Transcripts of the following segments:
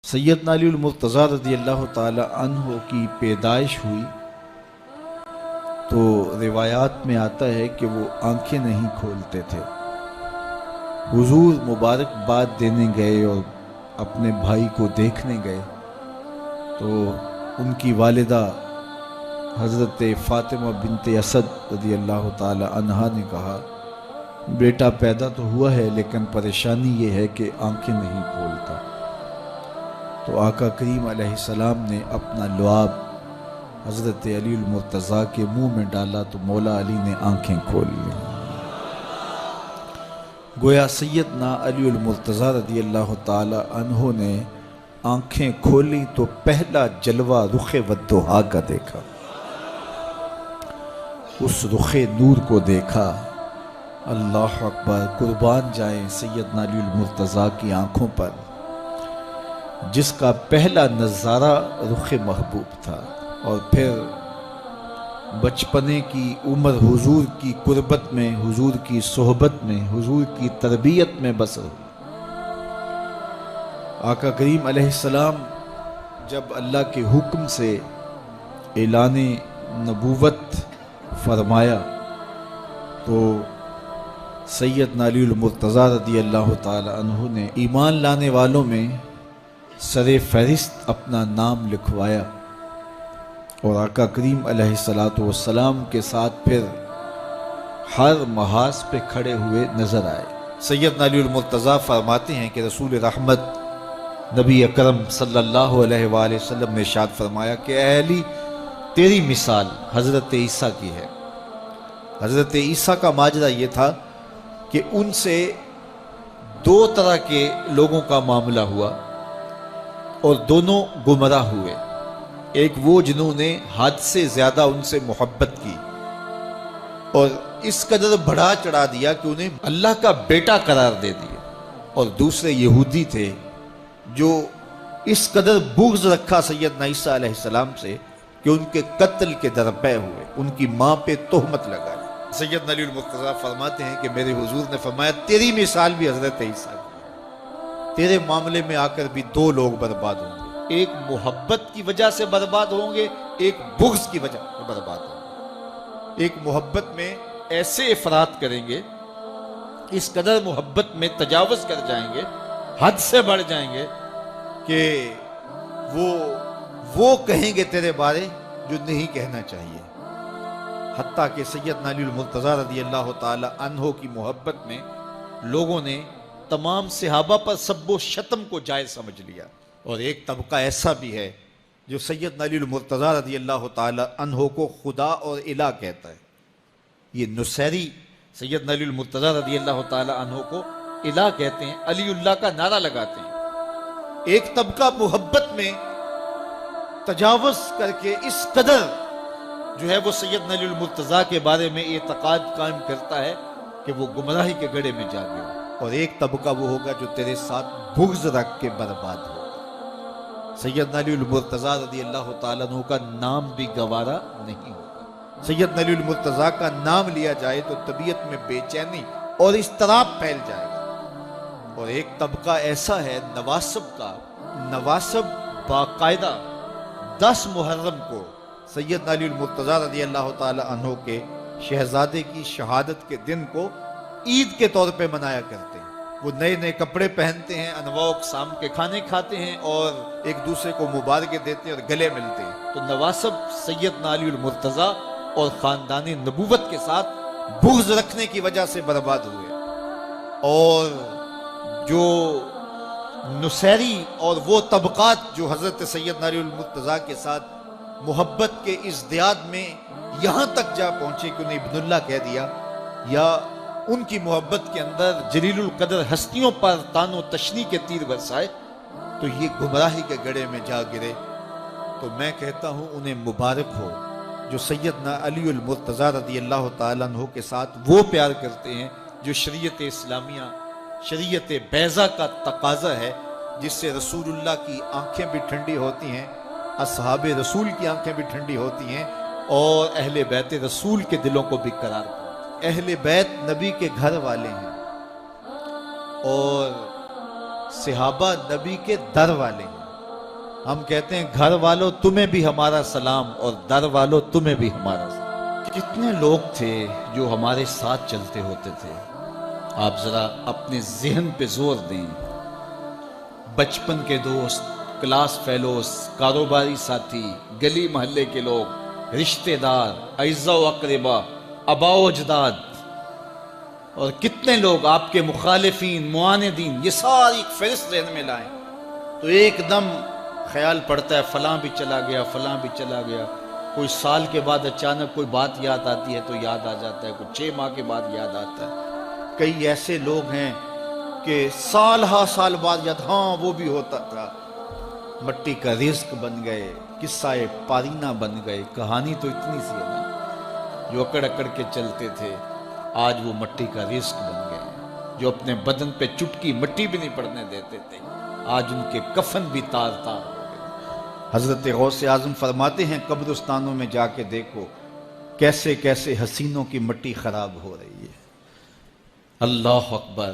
سیدنا علی المرتضیٰ رضی اللہ تعالی عنہ کی پیدائش ہوئی تو روایات میں آتا ہے کہ وہ آنکھیں نہیں کھولتے تھے۔ حضور مبارکباد دینے گئے اور اپنے بھائی کو دیکھنے گئے تو ان کی والدہ حضرت فاطمہ بنت اسد رضی اللہ تعالی عنہا نے کہا، بیٹا پیدا تو ہوا ہے لیکن پریشانی یہ ہے کہ آنکھیں نہیں کھولتا۔ تو آقا کریم علیہ السلام نے اپنا لعاب حضرت علی المرتضیٰ کے منہ میں ڈالا تو مولا علی نے آنکھیں کھول لیں۔ گویا سیدنا علی المرتضیٰ رضی اللہ تعالی عنہ نے آنکھیں کھولی تو پہلا جلوہ رخ والضحیٰ کا دیکھا، اس رخ نور کو دیکھا۔ اللہ اکبر، قربان جائیں سیدنا علی المرتضیٰ کی آنکھوں پر، جس کا پہلا نظارہ رخ محبوب تھا، اور پھر بچپنے کی عمر حضور کی قربت میں، حضور کی صحبت میں، حضور کی تربیت میں بسر ہوئی۔ آقا کریم علیہ السلام جب اللہ کے حکم سے اعلان نبوت فرمایا تو سیدنا علی المرتضیٰ رضی اللہ تعالی عنہ نے ایمان لانے والوں میں سر فہرست اپنا نام لکھوایا، اور آقا کریم علیہ السلام کے ساتھ پھر ہر محاذ پہ کھڑے ہوئے نظر آئے۔ سیدنا علی المرتضیٰ فرماتے ہیں کہ رسول رحمت نبی اکرم صلی اللہ علیہ وآلہ وسلم نے ارشاد فرمایا کہ اے علی، تیری مثال حضرت عیسیٰ کی ہے۔ حضرت عیسیٰ کا ماجرا یہ تھا کہ ان سے دو طرح کے لوگوں کا معاملہ ہوا اور دونوں گمراہ ہوئے۔ ایک وہ جنہوں نے حد سے زیادہ ان سے محبت کی اور اس قدر بڑھا چڑھا دیا کہ انہیں اللہ کا بیٹا قرار دے دیا، اور دوسرے یہودی تھے جو اس قدر بغض رکھا سیدنا عیسیٰ علیہ السلام سے کہ ان کے قتل کے درپے ہوئے، ان کی ماں پہ تہمت لگائی۔ سیدنا علی المرتضیٰ فرماتے ہیں کہ میرے حضور نے فرمایا تیری مثال بھی حضرت عیسیٰ کی، تیرے معاملے میں آ کر بھی دو لوگ برباد ہوں گے، ایک محبت کی وجہ سے برباد ہوں گے، ایک بغض کی وجہ سے برباد ہوں گے۔ ایک محبت میں ایسے افراط کریں گے، اس قدر محبت میں تجاوز کر جائیں گے، حد سے بڑھ جائیں گے کہ وہ کہیں گے تیرے بارے جو نہیں کہنا چاہیے۔ حتیٰ کہ سیدنا علی المرتضیٰ رضی اللہ تعالی عنہ کی محبت میں لوگوں نے تمام صحابہ پر سب و شتم کو جائز سمجھ لیا، اور ایک طبقہ ایسا بھی ہے جو سیدنا علی المرتضیٰ رضی اللہ تعالی عنہ کو خدا اور الہ کہتا ہے۔ یہ نصیری سیدنا علی المرتضیٰ رضی اللہ تعالی عنہ کو الہ کہتے ہیں، علی اللہ کا نعرہ لگاتے ہیں۔ ایک طبقہ محبت میں تجاوز کر کے اس قدر جو ہے وہ سیدنا علی المرتضیٰ کے بارے میں اعتقاد قائم کرتا ہے کہ وہ گمراہی کے گڑھے میں جا گیا، اور ایک طبقہ وہ ہوگا جو تیرے ساتھ بغض رکھ کے برباد ہوگا۔ سیدنا علی المرتضیٰ رضی اللہ تعالیٰ عنہ کا نام بھی گوارا نہیں ہوگا۔ سیدنا علی المرتضیٰ کا نام لیا جائے تو طبیعت میں بے چینی اور اضطراب پھیل جائے گا۔ اور ایک طبقہ ایسا ہے نواسب کا، نواسب باقاعدہ 10 محرم کو سیدنا علی المرتضیٰ رضی اللہ تعالی عنہ کے شہزادے کی شہادت کے دن کو عید کے طور پہ منایا کرتے ہیں۔ وہ نئے نئے کپڑے پہنتے ہیں، انواع و اقسام کے کھانے کھاتے ہیں، اور ایک دوسرے کو مبارکیں دیتے ہیں اور گلے ملتے ہیں۔ تو نواسب سیدنا علی المرتضیٰ اور خاندان نبوت کے ساتھ بغض رکھنے کی وجہ سے برباد ہوئے، اور جو نصیری اور وہ طبقات جو حضرت سیدنا علی المرتضیٰ کے ساتھ محبت کے ازدیاد میں یہاں تک جا پہنچے کہ انہیں ابن اللہ کہہ دیا، یا ان کی محبت کے اندر جلیل القدر ہستیوں پر تان و تشنیع کے تیر برسائے، تو یہ گمراہی کے گڑھے میں جا گرے۔ تو میں کہتا ہوں انہیں مبارک ہو جو سیدنا علی المرتضیٰ رضی اللہ تعالیٰ عنہ کے ساتھ وہ پیار کرتے ہیں جو شریعت اسلامیہ، شریعت بیضا کا تقاضا ہے، جس سے رسول اللہ کی آنکھیں بھی ٹھنڈی ہوتی ہیں، اصحاب رسول کی آنکھیں بھی ٹھنڈی ہوتی ہیں، اور اہل بیت رسول کے دلوں کو بھی قرار پاتے ہیں۔ اہل بیت نبی کے گھر والے ہیں، اور صحابہ نبی کے در والے ہیں۔ ہم کہتے ہیں گھر والوں تمہیں بھی ہمارا سلام اور در والوں تمہیں بھی ہمارا سلام۔ کتنے لوگ تھے جو ہمارے ساتھ چلتے ہوتے تھے، آپ ذرا اپنے ذہن پہ زور دیں۔ بچپن کے دوست، کلاس فیلوز، کاروباری ساتھی، گلی محلے کے لوگ، رشتہ دار، اعزاء و اقربا، آباء و اجداد، اور کتنے لوگ آپ کے مخالفین، معاندین، یہ ساری ایک فہرست ذہن میں لائیں تو ایک دم خیال پڑتا ہے فلاں بھی چلا گیا، فلاں بھی چلا گیا۔ کوئی سال کے بعد اچانک کوئی بات یاد آتی ہے تو یاد آ جاتا ہے، کوئی 6 ماہ کے بعد یاد آتا ہے۔ کئی ایسے لوگ ہیں کہ سال ہا سال بعد یاد، ہاں وہ بھی ہوتا تھا۔ مٹی کا رزق بن گئے، قصہ پارینہ بن گئے۔ کہانی تو اتنی سی ہے نا، جو اکڑ اکڑ کے چلتے تھے آج وہ مٹی کا رزق بن گئے، جو اپنے بدن پہ چٹکی مٹی بھی نہیں پڑنے دیتے تھے آج ان کے کفن بھی تار تار ہو گئے۔ حضرت غوث اعظم فرماتے ہیں قبرستانوں میں جا کے دیکھو کیسے کیسے حسینوں کی مٹی خراب ہو رہی ہے۔ اللہ اکبر،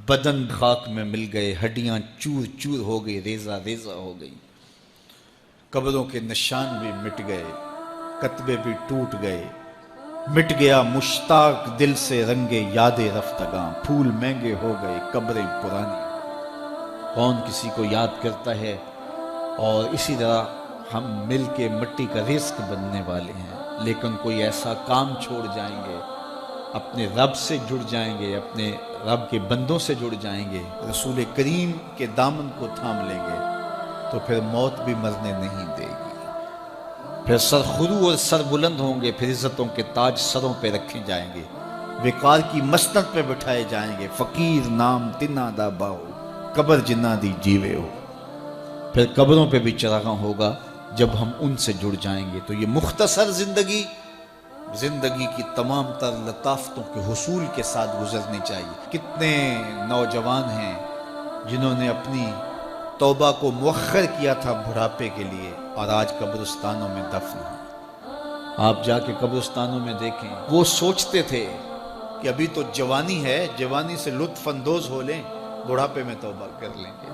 بدن خاک میں مل گئے، ہڈیاں چور چور ہو گئی، ریزہ ریزہ ہو گئی، قبروں کے نشان بھی مٹ گئے، کتبے بھی ٹوٹ گئے، مٹ گیا مشتاق دل سے رنگے یاد رفتگاں، پھول مہنگے ہو گئے، قبریں پرانی۔ کون کسی کو یاد کرتا ہے؟ اور اسی طرح ہم مل کے مٹی کا رزق بننے والے ہیں، لیکن کوئی ایسا کام چھوڑ جائیں گے، اپنے رب سے جڑ جائیں گے، اپنے رب کے بندوں سے جڑ جائیں گے، رسول کریم کے دامن کو تھام لیں گے تو پھر موت بھی مرنے نہیں دے گی، پھر سر خرو اور سر بلند ہوں گے، پھر عزتوں کے تاج سروں پہ رکھے جائیں گے، وقار کی مسند پہ بٹھائے جائیں گے، فقیر نام تنا دا باہو، قبر جنہ دی جیوے ہو۔ پھر قبروں پہ بھی چراغاں ہوگا جب ہم ان سے جڑ جائیں گے۔ تو یہ مختصر زندگی کی تمام تر لطافتوں کے حصول کے ساتھ گزرنی چاہیے۔ کتنے نوجوان ہیں جنہوں نے اپنی توبہ کو مؤخر کیا تھا بڑھاپے کے لیے، اور آج قبرستانوں میں دفن ہیں۔ آپ جا کے قبرستانوں میں دیکھیں، وہ سوچتے تھے کہ ابھی تو جوانی ہے، جوانی سے لطف اندوز ہو لیں، بڑھاپے میں توبہ کر لیں گے،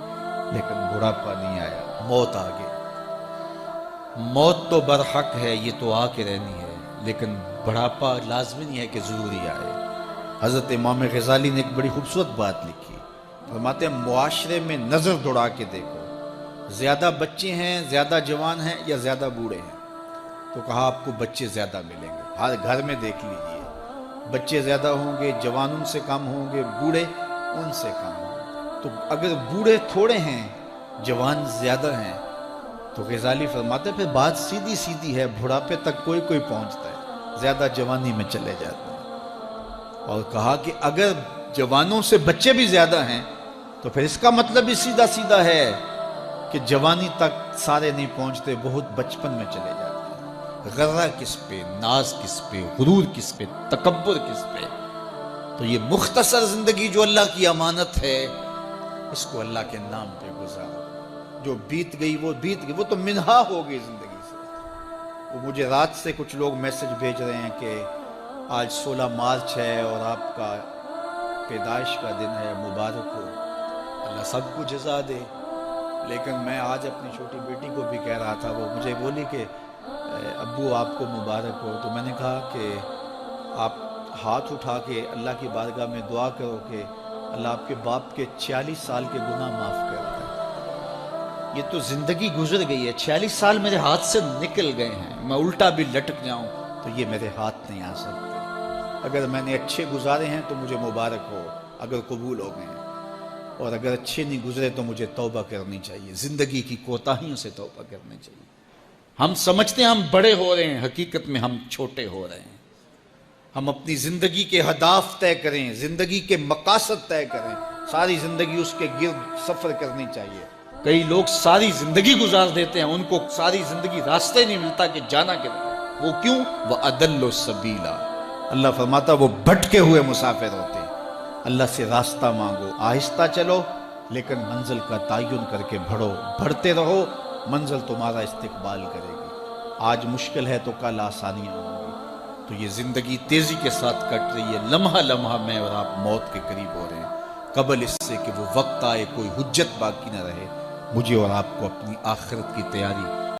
لیکن بڑھاپا نہیں آیا، موت آ گئی۔ موت تو برحق ہے، یہ تو آ کے رہنی ہے، لیکن بڑھاپا لازمی نہیں ہے کہ ضروری آئے۔ حضرت امام غزالی نے ایک بڑی خوبصورت بات لکھی، فرماتے ہیں معاشرے میں نظر دوڑا کے دیکھو، زیادہ بچے ہیں، زیادہ جوان ہیں یا زیادہ بوڑھے ہیں؟ تو کہا آپ کو بچے زیادہ ملیں گے۔ ہر گھر میں دیکھ لیجئے، بچے زیادہ ہوں گے، جوان ان سے کم ہوں گے، بوڑھے ان سے کم ہوں گے۔ تو اگر بوڑھے تھوڑے ہیں، جوان زیادہ ہیں، تو غزالی فرماتے ہیں پھر بات سیدھی سیدھی ہے، بڑھاپے تک کوئی کوئی پہنچتا ہے، زیادہ جوانی میں چلے جاتے ہیں۔ اور کہا کہ اگر جوانوں سے بچے بھی زیادہ ہیں تو پھر اس کا مطلب ہی سیدھا سیدھا ہے کہ جوانی تک سارے نہیں پہنچتے، بہت بچپن میں چلے جاتے ہیں۔ غرہ کس پہ، ناز کس پہ، غرور کس پہ، تکبر کس پہ؟ تو یہ مختصر زندگی جو اللہ کی امانت ہے، اس کو اللہ کے نام پہ گزارو۔ جو بیت گئی وہ بیت گئی، وہ تو منہا ہو گئی زندگی سے۔ وہ مجھے رات سے کچھ لوگ میسج بھیج رہے ہیں کہ آج 16 مارچ ہے اور آپ کا پیدائش کا دن ہے، مبارک ہو، اللہ سب کو جزا دے۔ لیکن میں آج اپنی چھوٹی بیٹی کو بھی کہہ رہا تھا، وہ مجھے بولی کہ ابو آپ کو مبارک ہو، تو میں نے کہا کہ آپ ہاتھ اٹھا کے اللہ کی بارگاہ میں دعا کرو کہ اللہ آپ کے باپ کے 46 سال کے گناہ معاف کر دے۔ یہ تو زندگی گزر گئی ہے، 46 سال میرے ہاتھ سے نکل گئے ہیں، میں الٹا بھی لٹک جاؤں تو یہ میرے ہاتھ نہیں آ سکتے۔ اگر میں نے اچھے گزارے ہیں تو مجھے مبارک ہو اگر قبول ہو گئے ہیں، اور اگر اچھے نہیں گزرے تو مجھے توبہ کرنی چاہیے، زندگی کی کوتاہیوں سے توبہ کرنی چاہیے۔ ہم سمجھتے ہیں ہم بڑے ہو رہے ہیں، حقیقت میں ہم چھوٹے ہو رہے ہیں۔ ہم اپنی زندگی کے اہداف طے کریں، زندگی کے مقاصد طے کریں، ساری زندگی اس کے گرد سفر کرنی چاہیے۔ کئی لوگ ساری زندگی گزار دیتے ہیں، ان کو ساری زندگی راستہ نہیں ملتا کہ جانا کدھر۔ وہ کیوں؟ وَأَضَلُّ السَّبِيلَ، اللہ فرماتا وہ بھٹکے ہوئے مسافر ہوتے ہیں۔ اللہ سے راستہ مانگو، آہستہ چلو لیکن منزل کا تعین کر کے بڑھو، بڑھتے رہو، منزل تمہارا استقبال کرے گی۔ آج مشکل ہے تو کل آسانیاں ہوں گی۔ تو یہ زندگی تیزی کے ساتھ کٹ رہی ہے، لمحہ لمحہ میں اور آپ موت کے قریب ہو رہے ہیں۔ قبل اس سے کہ وہ وقت آئے کوئی حجت باقی نہ رہے، مجھے اور آپ کو اپنی آخرت کی تیاری